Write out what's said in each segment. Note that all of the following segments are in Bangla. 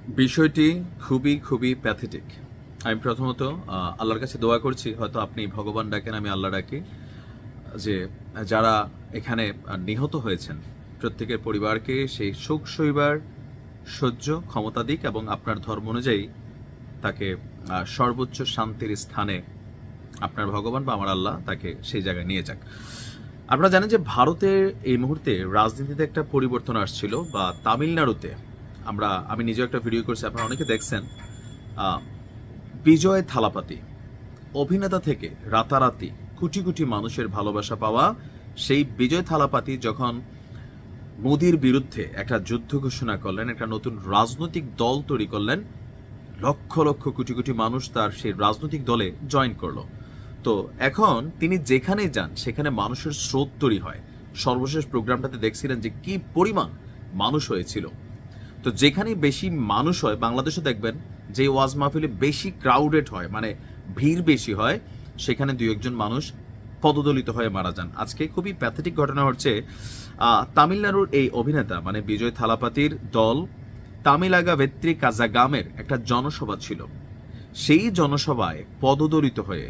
বিষয়টি খুবই খুবই প্যাথেটিক। আমি প্রথমত আল্লাহর কাছে দোয়া করছি, হয়তো আপনি ভগবান ডাকেন, আমি আল্লাহ ডাকি, যে যারা এখানে নিহত হয়েছেন প্রত্যেকের পরিবারকে সেই শোক সইবার সহ্য ক্ষমতা দিক এবং আপনার ধর্ম অনুযায়ী তাকে সর্বোচ্চ শান্তির স্থানে আপনার ভগবান বা আমার আল্লাহ তাকে সেই জায়গায় নিয়ে যাক। আপনারা জানেন যে ভারতের এই মুহূর্তে রাজনীতিতে একটা পরিবর্তন আসছিল, বা তামিলনাড়ুতে আমি নিজেও একটা ভিডিও করছি, আপনারা অনেকে দেখছেন। বিজয় থালাপাতি অভিনেতা থেকে রাতারাতি কোটি কোটি মানুষের ভালোবাসা পাওয়া সেই বিজয় থালাপাতি যখন মোদির বিরুদ্ধে একটা যুদ্ধ ঘোষণা করলেন, একটা নতুন রাজনৈতিক দল তৈরি করলেন, লক্ষ লক্ষ কোটি কোটি মানুষ তার সেই রাজনৈতিক দলে জয়েন করলো। তো এখন তিনি যেখানেই যান সেখানে মানুষের স্রোত তৈরি হয়। সর্বশেষ প্রোগ্রামটাতে দেখছিলেন যে কি পরিমাণ মানুষ হয়েছিল। তো যেখানেই বেশি মানুষ হয়, বাংলাদেশে দেখবেন যে ওয়াজ মাহফিলে বেশি ক্রাউডেড হয়, মানে ভিড় বেশি হয়, সেখানে দুই একজন মানুষ পদদলিত হয়ে মারা যান। আজকে খুবই প্যাথেটিক ঘটনা হচ্ছে, তামিলনাড়ুর এই অভিনেতা মানে বিজয় থালাপাতির দল তামিলাগা ভেত্রি কাজাগামের একটা জনসভা ছিল। সেই জনসভায় পদদলিত হয়ে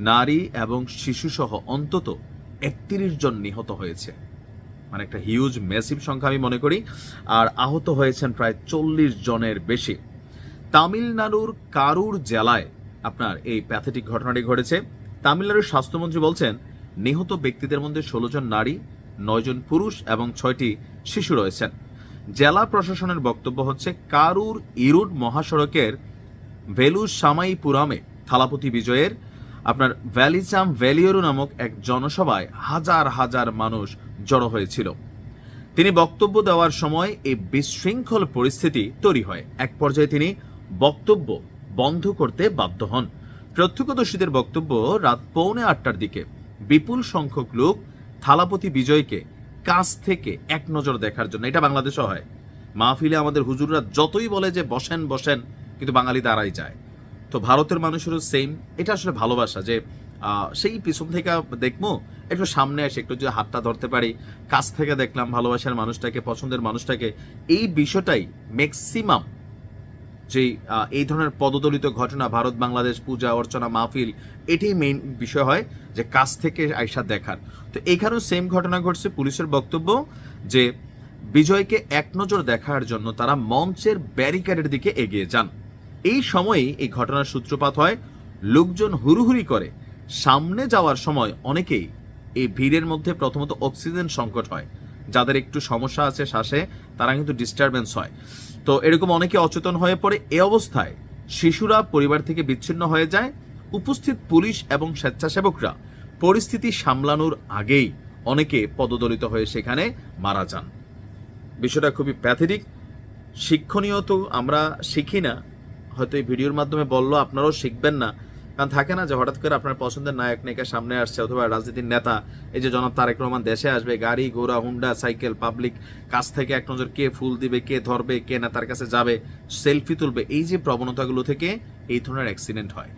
নারী এবং শিশুসহ অন্তত ৩১ জন নিহত হয়েছে। মানে একটা হিউজ ম্যাসিভ সংখ্যা আমি মনে করি। আর আহত হয়েছেন প্রায় ৪০ জনের বেশি। তামিলনাড়ুর কারুর জেলায় আপনার এই প্যাথেটিক ঘটনাটি ঘটেছে। তামিলনাড়ুর স্বাস্থ্যমন্ত্রী বলছেন নিহত ব্যক্তিদের মধ্যে ১৬ জন নারী, ৯ জন পুরুষ এবং ৬টি শিশু রয়েছেন। জেলা প্রশাসনের বক্তব্য হচ্ছে কারুর ইরুড মহাসড়কের ভেলুসামাইপুরামে থালাপতি বিজয়ের আপনার ভ্যালিচাম ভ্যালিওরু নামক এক জনসভায় হাজার হাজার মানুষ জড়ো হয়েছিল। তিনি বক্তব্য দেওয়ার সময় এই বিশৃঙ্খল পরিস্থিতি তৈরি হয়। এক পর্যায়ে তিনি বক্তব্য বন্ধ করতে বাধ্য হন। প্রত্যক্ষদর্শীদের বক্তব্য, রাত 7:45টার দিকে বিপুল সংখ্যক লোক থালাপতি বিজয়কে কাছ থেকে এক নজর দেখার জন্য, এটা বাংলাদেশও হয়, মাহফিলে আমাদের হুজুররা যতই বলে যে বসেন বসেন, কিন্তু বাঙালি দাঁড়াই যায়। তো ভারতের মানুষেরও সেম। এটা আসলে ভালোবাসা, যে সেই পিছন থেকে দেখবো, একটু সামনে এসে একটু যদি হাতটা ধরতে পারি, কাছ থেকে দেখলাম ভালোবাসার মানুষটাকে, পছন্দের মানুষটাকে। এই বিষয়টাই ম্যাক্সিমাম যে এই ধরনের পদদলিত ঘটনা, ভারত বাংলাদেশ পূজা অর্চনা মাহফিল, এটাই মেইন বিষয় হয়, যে কাছ থেকে আয়সা দেখার। তো এখানেও সেম ঘটনা ঘটছে। পুলিশের বক্তব্য যে বিজয়কে এক নজর দেখার জন্য তারা মঞ্চের ব্যারিকেডের দিকে এগিয়ে যান। এই সময়েই এই ঘটনার সূত্রপাত হয়। লোকজন হুড়ুহুড়ি করে সামনে যাওয়ার সময় অনেকেই এই ভিড়ের মধ্যে প্রথমত অক্সিজেন সংকট হয়, যাদের একটু সমস্যা আছে শ্বাসে, তারা কিন্তু ডিস্টারবেন্স হয়। তো এরকম অনেকে অচেতন হয়ে পড়ে। এ অবস্থায় শিশুরা পরিবার থেকে বিচ্ছিন্ন হয়ে যায়। উপস্থিত পুলিশ এবং স্বেচ্ছাসেবকরা পরিস্থিতি সামলানোর আগেই অনেকে পদদলিত হয়ে সেখানে মারা যান। বিষয়টা খুবই প্যাথেটিক। শিক্ষণীয় তো আমরা শিখি না, হয়তো এই ভিডিওর মাধ্যমে বললো আপনারাও শিখবেন না। কারণ থাকে না যে হঠাৎ করে আপনার পছন্দের নায়ক নায়িকা সামনে আসছে, অথবা রাজনীতির নেতা, এই যে জনাব তারেক রহমান দেশে আসবে, গাড়ি ঘোড়া হুন্ডা সাইকেল, পাবলিক কাছ থেকে এক নজর কে ফুল দিবে, কে ধরবে, কে নেতার কাছে যাবে, সেলফি তুলবে, এই যে প্রবণতাগুলো থেকে এই ধরনের অ্যাক্সিডেন্ট হয়।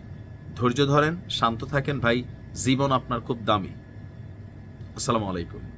ধৈর্য ধরেন, শান্ত থাকেন ভাই, জীবন আপনার খুব দামি। আসসালামু আলাইকুম।